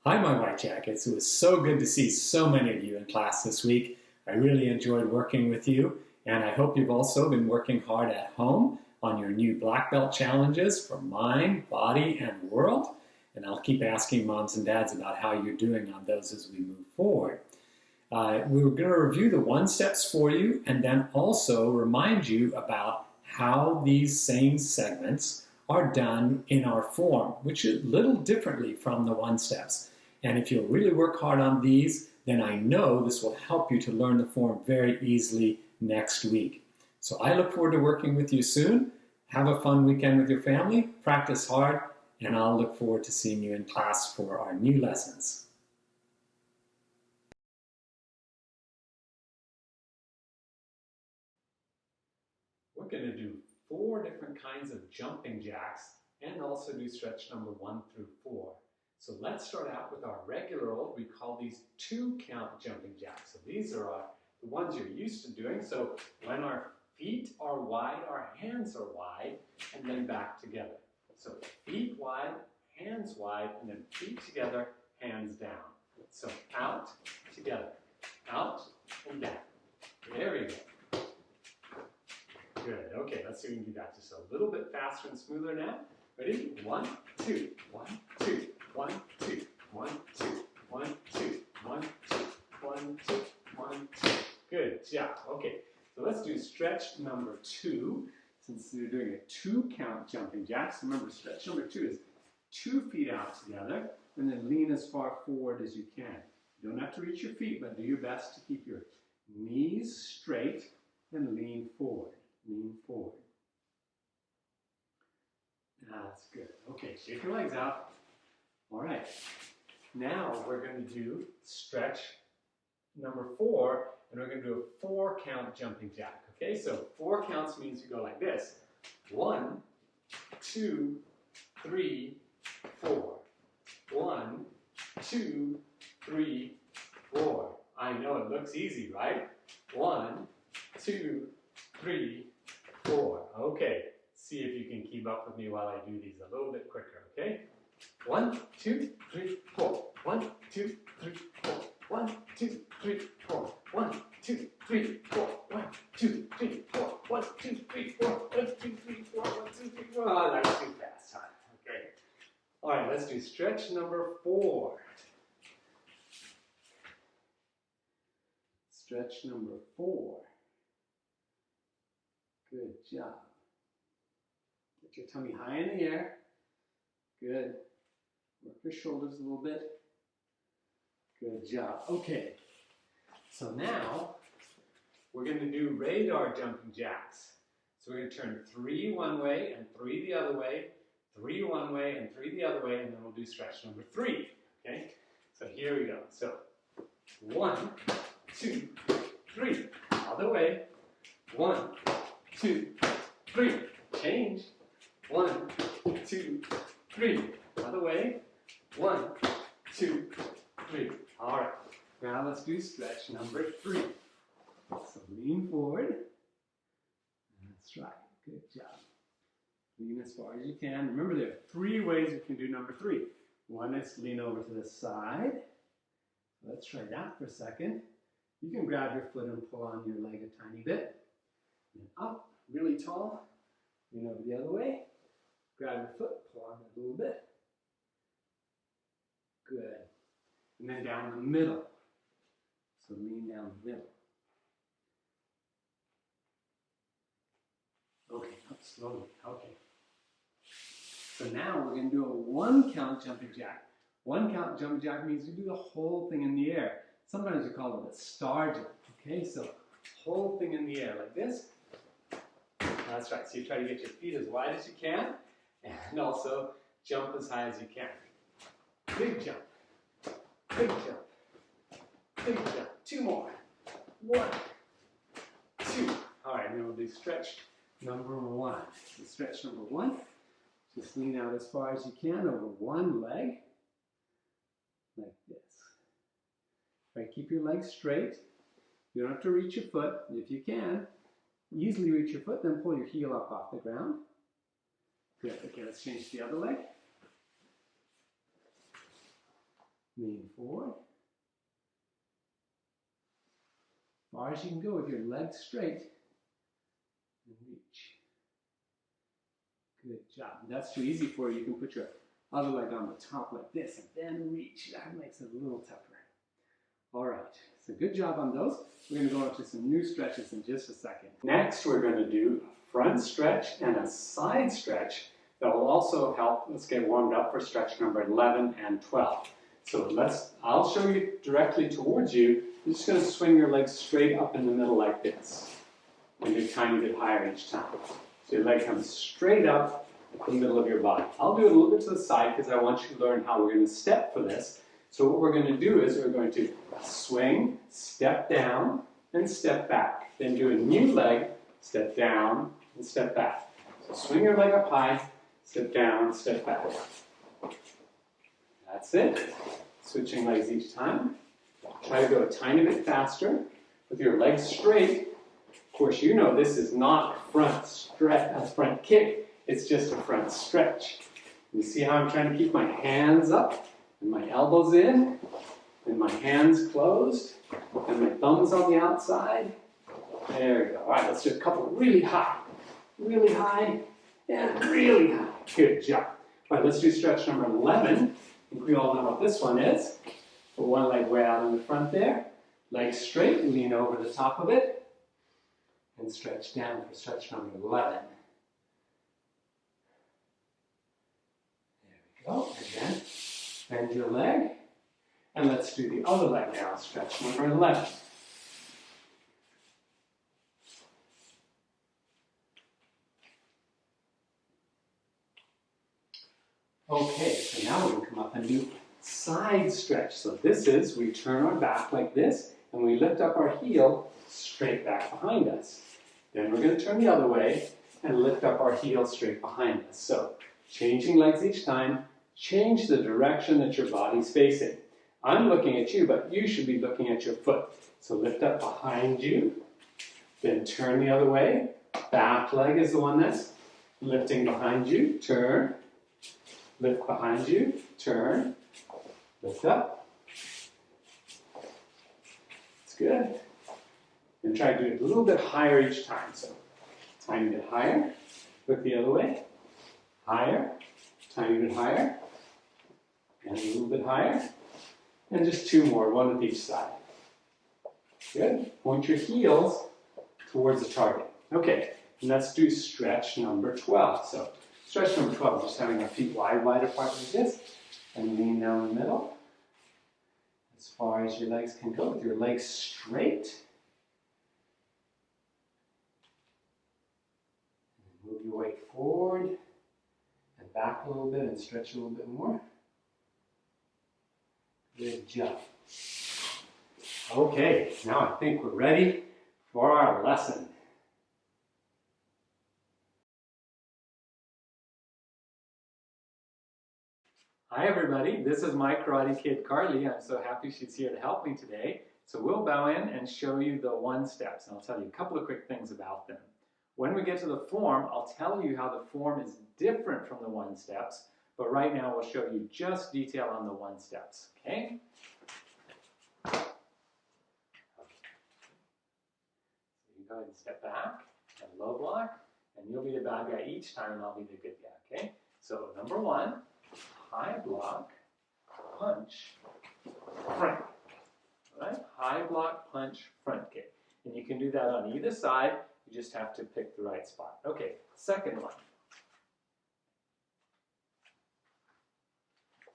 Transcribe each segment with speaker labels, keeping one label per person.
Speaker 1: Hi, my White Jackets. It was so good to see so many of you in class this week. I really enjoyed working with you, and I hope you've also been working hard at home on your new black belt challenges for mind, body, and world. And I'll keep asking moms and dads about how you're doing on those as we move forward. We're going to review the one steps for you and then also remind you about how these same segments are done in our form, which is a little differently from the one steps. And if you'll really work hard on these, then I know this will help you to learn the form very easily next week. So I look forward to working with you soon. Have a fun weekend with your family, practice hard, and I'll look forward to seeing you in class for our new lessons. We're going to do 4 different kinds of jumping jacks and also do stretch number 1 through 4. So let's start out with our regular old, we call these 2-count jumping jacks. So these are the ones you're used to doing. So when our feet are wide, our hands are wide, and then back together. So feet wide, hands wide, and then feet together, hands down. So out, together, out, and down. There we go. Good. Okay, let's see if we can do that just a little bit faster and smoother now. Ready? 1, 2, 1, 2, 1, 2, 1, 2, 1, 2, 1, 2, 1, 2, 1, 2. Good job. Okay, so let's do stretch number 2. Since you're doing a 2-count jumping jacks, remember stretch number 2 is 2 feet out together and then lean as far forward as you can. You don't have to reach your feet, but do your best to keep your knees straight and lean forward. Lean forward. That's good. Okay, shake your legs out. All right. Now we're going to do stretch number 4, and we're going to do a 4-count jumping jack. Okay, so 4 counts means you go like this. 1, 2, 3, 4. 1, 2, 3, 4. I know it looks easy, right? 1, 2, 3, 4. Okay, see if you can keep up with me while I do these a little bit quicker, okay? 1, 2, 3, 4. 1, 2, 3, 4. 1, 2, 3, 4. 1, 2, 3, 4. 1, 2, 3, 4. 1, 2, 3, 4. 1, 2, 3, 4. 1, 2, 3, 4. Oh, that's too fast, huh? Okay. All right, let's do stretch number 4. Stretch number 4. Good job. Get your tummy high in the air. Good. Work your shoulders a little bit. Good job. Okay. So now we're going to do radar jumping jacks. So we're going to turn 3 one way and 3 the other way, 3 one way and 3 the other way, and then we'll do stretch number 3. Okay? So here we go. So 1, 2, 3. Other way. 1, 2, 3. Change. 1, 2, 3. Other way. 1, 2, 3. All right. Now let's do stretch number 3. So lean forward. That's right. Good job. Lean as far as you can. Remember, there are 3 ways you can do number 3. One is lean over to the side. Let's try that for a second. You can grab your foot and pull on your leg a tiny bit. And up, really tall. Lean over the other way. Grab your foot, pull on it a little bit. Good. And then down the middle. So lean down the middle. Okay, up slowly. Okay. So now we're going to do a 1-count jumping jack. 1-count jumping jack means you do the whole thing in the air. Sometimes we call it a star jump. Okay, so whole thing in the air like this. That's right. So you try to get your feet as wide as you can, and also jump as high as you can. Big jump. Big jump. Big jump. 2 more. 1, 2. All right, now we'll do stretch number 1. So stretch number 1. Just lean out as far as you can over one leg, like this. Right, keep your legs straight. You don't have to reach your foot. If you can, easily reach your foot, then pull your heel up off the ground. Good. Okay, let's change to the other leg. Lean forward. As far as you can go with your legs straight. And reach. Good job. If that's too easy for you, you can put your other leg on the top like this and then reach. That makes it a little tougher. All right, so good job on those. We're going to go into some new stretches in just a second. Next, we're going to do a front stretch and a side stretch that will also help us get warmed up for stretch number 11 and 12. So I'll show you directly towards you. You're just going to swing your legs straight up in the middle like this. And do a tiny bit higher each time. So your leg comes straight up in the middle of your body. I'll do it a little bit to the side because I want you to learn how we're going to step for this. So what we're going to do is we're going to swing, step down, and step back. Then do a new leg, step down, and step back. So swing your leg up high, step down, step back. That's it. Switching legs each time. Try to go a tiny bit faster with your legs straight. Of course, you know this is not a front kick. It's just a front stretch. You see how I'm trying to keep my hands up and my elbows in and my hands closed and my thumbs on the outside. There we go. All right, let's do a couple really high, and really high. Good job. All right, let's do stretch number 11. I think we all know what this one is. Put one leg way out in the front there. Leg straight, lean over the top of it. And stretch down for stretch number 11. There we go. Again, bend your leg. And let's do the other leg now, stretch number 11. Okay, so now we can come up and do side stretch. So this is, we turn our back like this, and we lift up our heel straight back behind us. Then we're going to turn the other way and lift up our heel straight behind us. So, changing legs each time, change the direction that your body's facing. I'm looking at you, but you should be looking at your foot. So lift up behind you, then turn the other way. Back leg is the one that's lifting behind you. Turn, lift behind you, turn, lift up. It's good. And try to do it a little bit higher each time. So, tiny bit higher. Look the other way. Higher. Tiny bit higher. And a little bit higher. And just two more, one with each side. Good. Point your heels towards the target. Okay, and let's do stretch number 12. So, stretch number 12, just having our feet wide apart like this. And lean down the middle. As far as your legs can go, with your legs straight. Move your weight forward and back a little bit and stretch a little bit more. Good job. Okay, now I think we're ready for our lesson. Hi everybody, this is my karate kid Carly. I'm so happy she's here to help me today. So we'll bow in and show you the one steps, and I'll tell you a couple of quick things about them. When we get to the form, I'll tell you how the form is different from the one steps, but right now we'll show you just detail on the one steps, okay? So you go ahead and step back and low block, and you'll be the bad guy each time, and I'll be the good guy, okay? So number 1, high block, punch, front. All right? High block, punch, front kick. And you can do that on either side. You just have to pick the right spot. Okay, second one.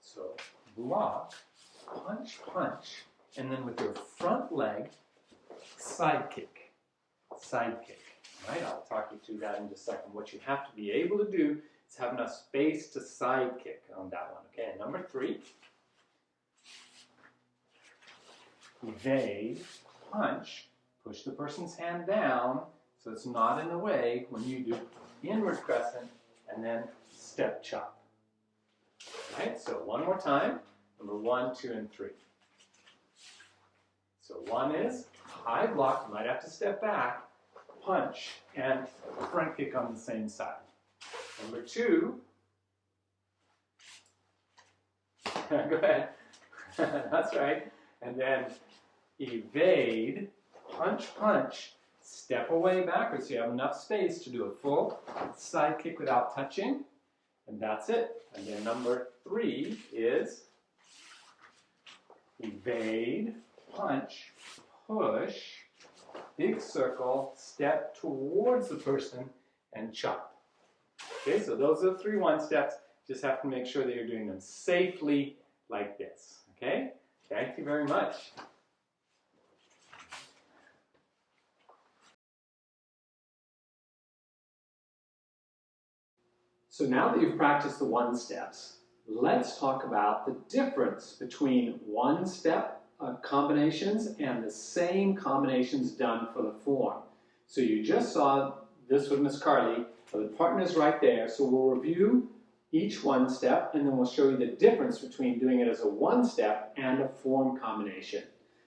Speaker 1: So block, punch, punch, and then with your front leg, side kick. Side kick. All right, I'll talk you through that in just a second. What you have to be able to do is have enough space to side kick on that one. Okay, and number 3. Evade, punch, push the person's hand down so it's not in the way when you do inward crescent and then step chop. All right, so one more time. Number 1, 2, and 3. So 1 is high block, you might have to step back, punch, and front kick on the same side. Number 2, go ahead. That's right. And then evade, punch, punch, step away backwards so you have enough space to do a full side kick without touching. And that's it. And then number 3 is evade, punch, push, big circle, step towards the person, and chop. Okay, so those are the 3 one-steps. Just have to make sure that you're doing them safely like this. Okay? Thank you very much. So now that you've practiced the one-steps, let's talk about the difference between one-step combinations and the same combinations done for the form. So you just saw this with Miss Carly. The partner's right there. So we'll review each one-step and then we'll show you the difference between doing it as a one-step and a form combination.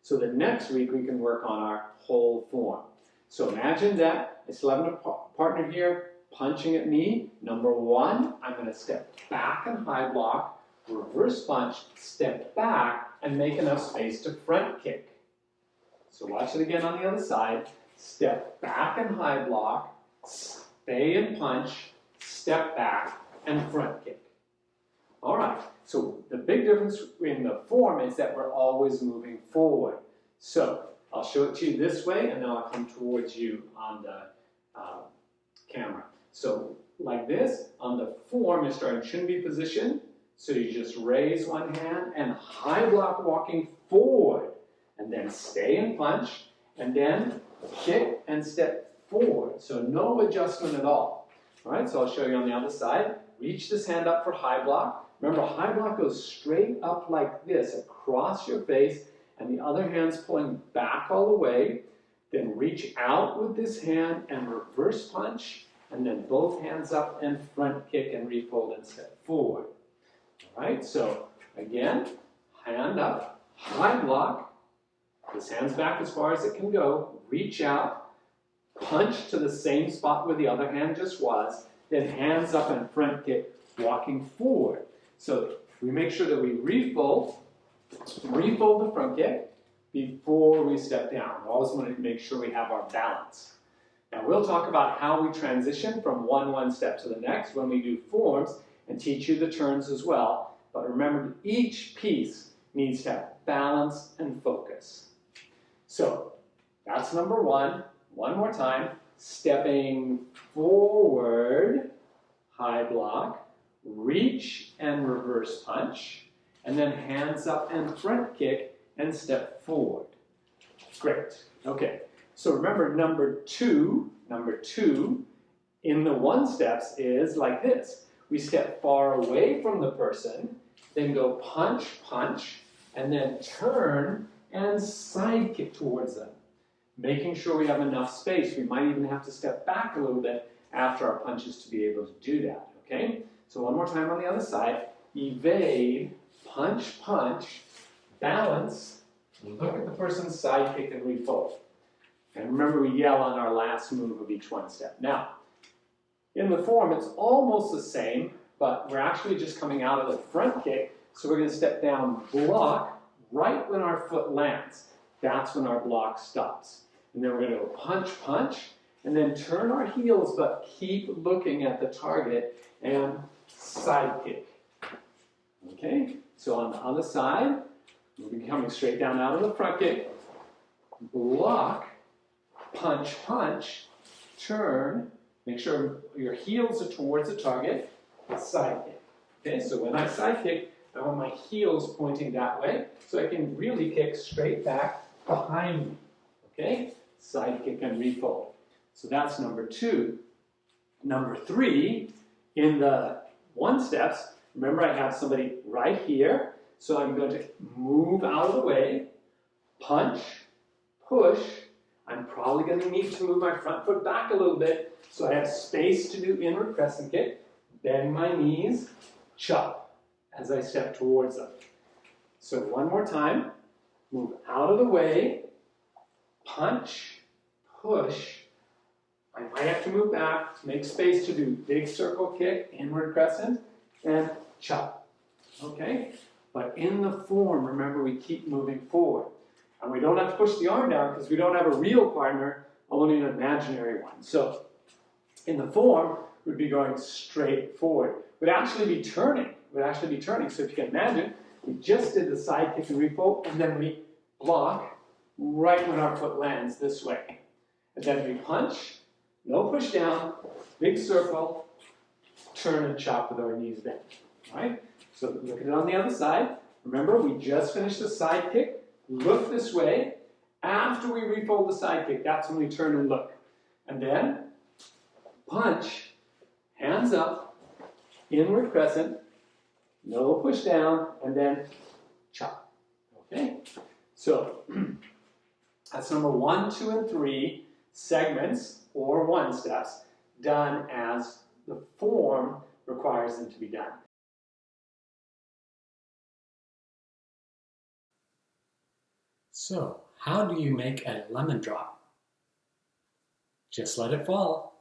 Speaker 1: So that next week we can work on our whole form. So imagine that I still have a partner here punching at me. Number 1, I'm going to step back and high block, reverse punch, step back, and make enough space to front kick. So watch it again on the other side. Step back and high block, stay and punch, step back, and front kick. All right, so the big difference in the form is that we're always moving forward. So I'll show it to you this way, and then I'll come towards you on the camera. So like this, on the form, you're starting Chun-Bi position. So you just raise one hand and high block walking forward, and then stay and punch, and then kick and step forward. So no adjustment at all. All right, so I'll show you on the other side. Reach this hand up for high block. Remember, high block goes straight up like this, across your face, and the other hand's pulling back all the way. Then reach out with this hand and reverse punch, and then both hands up and front kick and refold and step forward. All right, so again, hand up, high block, this hand's back as far as it can go, reach out, punch to the same spot where the other hand just was, then hands up and front kick, walking forward. So we make sure that we refold the front kick before we step down. We always want to make sure we have our balance. Now we'll talk about how we transition from one step to the next when we do forms and teach you the turns as well. But remember, each piece needs to have balance and focus. So that's number 1. One more time. Stepping forward, high block, reach and reverse punch, and then hands up and front kick and step forward. Great. Okay. So remember, number two in the one steps is like this. We step far away from the person, then go punch, punch, and then turn and side kick towards them. Making sure we have enough space. We might even have to step back a little bit after our punches to be able to do that, okay? So one more time on the other side. Evade, punch, punch, balance, look at the person's side kick and refold. And remember, we yell on our last move of each one step. Now, in the form, it's almost the same, but we're actually just coming out of the front kick, so we're going to step down, block, right when our foot lands. That's when our block stops. And then we're going to go punch, punch, and then turn our heels, but keep looking at the target and side kick. Okay, so on the other side, we'll be coming straight down out of the front kick, block, punch, punch, turn, make sure your heels are towards the target, side kick. Okay, so when I side kick, I want my heels pointing that way, so I can really kick straight back behind me. Okay, side kick and refold. So that's number 2. Number 3, in the one steps, remember I have somebody right here, so I'm going to move out of the way, punch, push. I'm probably going to need to move my front foot back a little bit so I have space to do inward crescent kick, bend my knees, chop as I step towards them. So one more time, move out of the way, punch, push. I might have to move back to make space to do big circle kick, inward crescent, and chop. Okay? But in the form, remember, we keep moving forward. And we don't have to push the arm down because we don't have a real partner, only an imaginary one. So in the form, we'd be going straight forward. We'd actually be turning. So if you can imagine, we just did the side kick and refold, and then we block right when our foot lands this way. And then we punch, no push down, big circle, turn and chop with our knees bent. All right? So look at it on the other side. Remember, we just finished the side kick. Look this way. After we refold the side kick, that's when we turn and look. And then punch, hands up, inward crescent, no push down, and then chop. Okay? So that's number 1, 2, and 3 segments or one steps done as the form requires them to be done. So, how do you make a lemon drop? Just let it fall.